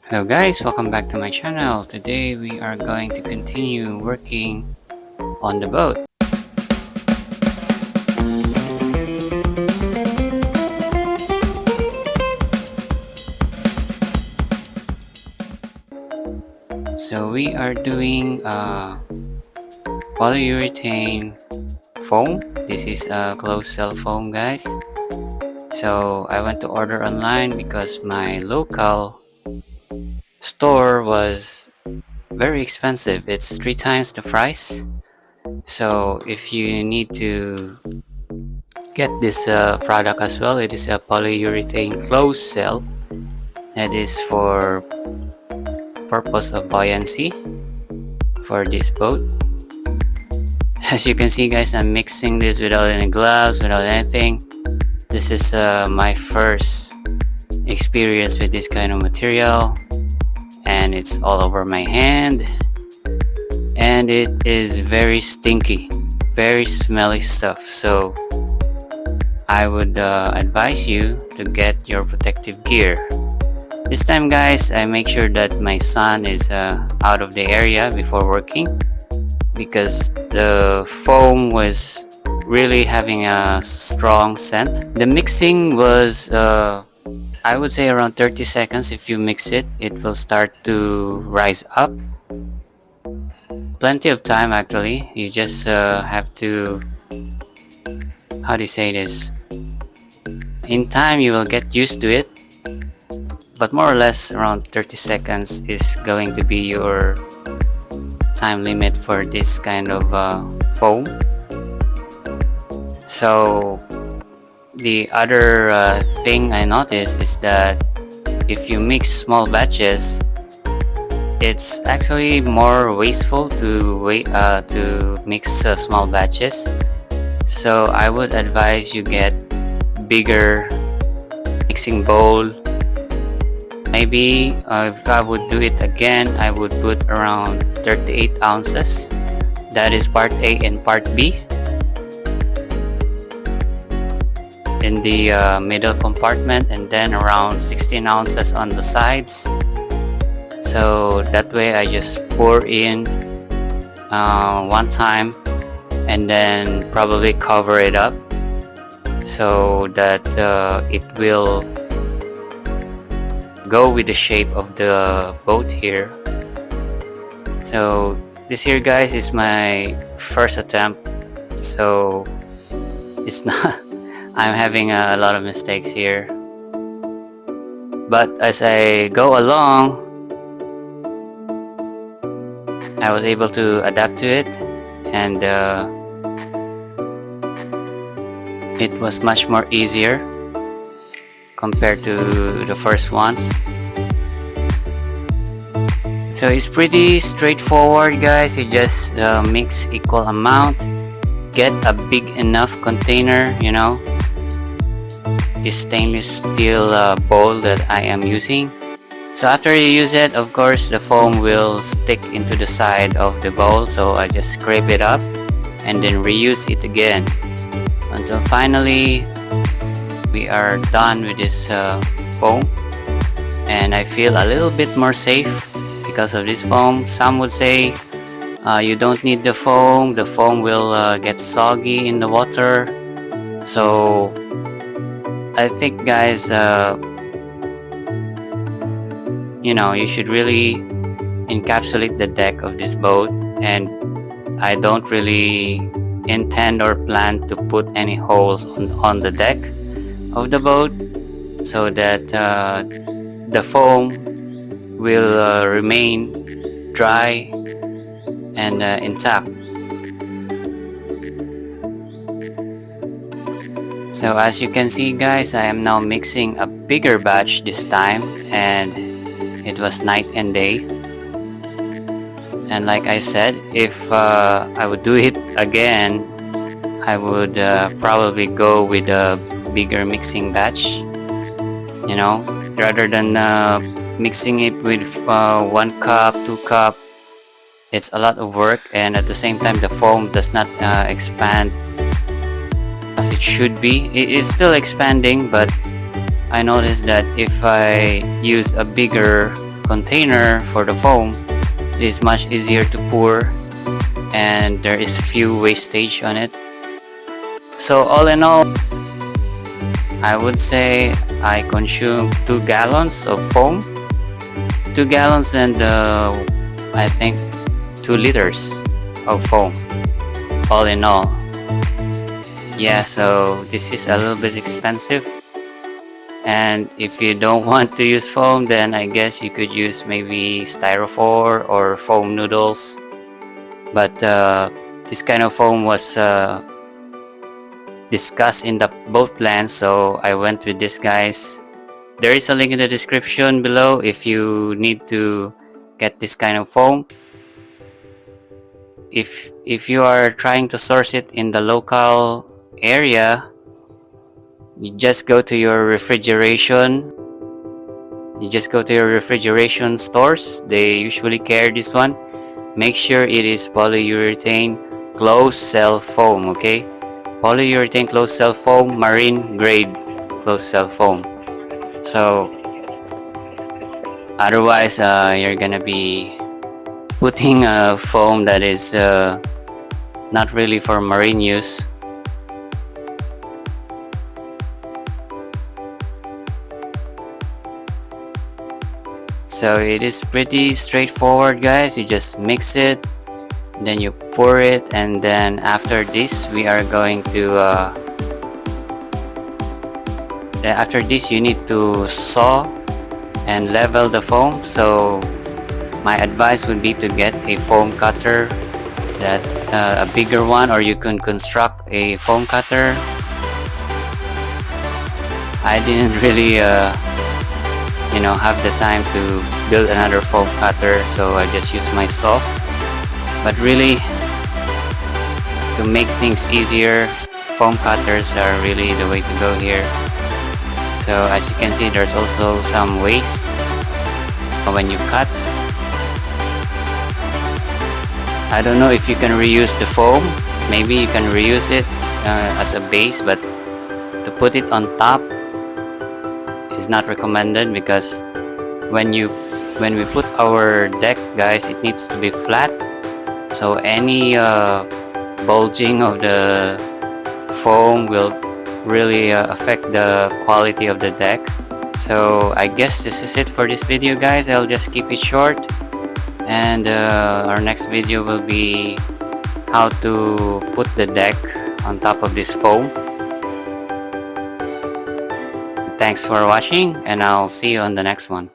Hello guys, welcome back to my channel. Today we are going to continue working on the boat. So we are doing polyurethane foam. This is a closed cell foam, guys. So I went to order online because my local store was very expensive. It's 3 times the price. So if you need to get this product as well, it is a polyurethane closed cell that is for purpose of buoyancy for this boat. As you can see guys, I'm mixing this without any gloves, without anything. This is my first experience with this kind of material, and it's all over my hand, and it is very stinky, very smelly stuff. So I would advise you to get your protective gear. This time guys, I make sure that my son is out of the area before working, because the foam was really having a strong scent. The mixing was I would say around 30 seconds. If you mix it, it will start to rise up. Plenty of time actually. You just have to, how do you say this, in time you will get used to it, but more or less around 30 seconds is going to be your time limit for this kind of foam. So the other thing I noticed is that if you mix small batches, it's actually more wasteful to mix small batches. So I would advise you get bigger mixing bowl. Maybe if I would do it again, I would put around 38 ounces. That is part A and part B. In the middle compartment, and then around 16 ounces on the sides. So that way I just pour in one time and then probably cover it up so that it will go with the shape of the boat here. So this here guys is my first attempt, so it's not I'm having a lot of mistakes here, but as I go along I was able to adapt to it, and it was much more easier compared to the first ones. So it's pretty straightforward guys. You just mix equal amount, get a big enough container, you know, this stainless steel bowl that I am using. So after you use it, of course the foam will stick into the side of the bowl, so I just scrape it up and then reuse it again until finally we are done with this foam. And I feel a little bit more safe because of this foam. Some would say you don't need the foam will get soggy in the water. So I think guys, you know, you should really encapsulate the deck of this boat, and I don't really intend or plan to put any holes on the deck of the boat, so that the foam will remain dry and intact. So as you can see guys, I am now mixing a bigger batch this time, and it was night and day. And like I said, if I would do it again, I would probably go with a bigger mixing batch, you know, rather than mixing it with 1 cup, 2 cup. It's a lot of work, and at the same time the foam does not expand as it should be. It is still expanding, but I noticed that if I use a bigger container for the foam, it is much easier to pour and there is few wastage on it. So all in all, I would say I consume 2 gallons of foam, 2 gallons and I think 2 liters of foam all in all. Yeah, so this is a little bit expensive, and if you don't want to use foam, then I guess you could use maybe styrofoam or foam noodles, but this kind of foam was discussed in the both plans, so I went with this, guys. There is a link in the description below if you need to get this kind of foam. If you are trying to source it in the local area, you just go to your refrigeration stores. They usually carry this one. Make sure it is polyurethane closed cell foam, okay? Polyurethane closed cell foam, marine grade closed cell foam. So otherwise you're gonna be putting a foam that is not really for marine use. So it is pretty straightforward, guys. You just mix it, then you pour it, and then after this we are going to after this you need to saw and level the foam. So my advice would be to get a foam cutter, that a bigger one, or you can construct a foam cutter. I didn't really have the time to build another foam cutter, so I just use my saw. But really, to make things easier, foam cutters are really the way to go here. So as you can see, there's also some waste when you cut. I don't know if you can reuse the foam. Maybe you can reuse it as a base, but to put it on top is not recommended, because when we put our deck, guys, it needs to be flat. So any bulging of the foam will really affect the quality of the deck. So I guess this is it for this video, guys. I'll just keep it short, and our next video will be how to put the deck on top of this foam. Thanks for watching, and I'll see you on the next one.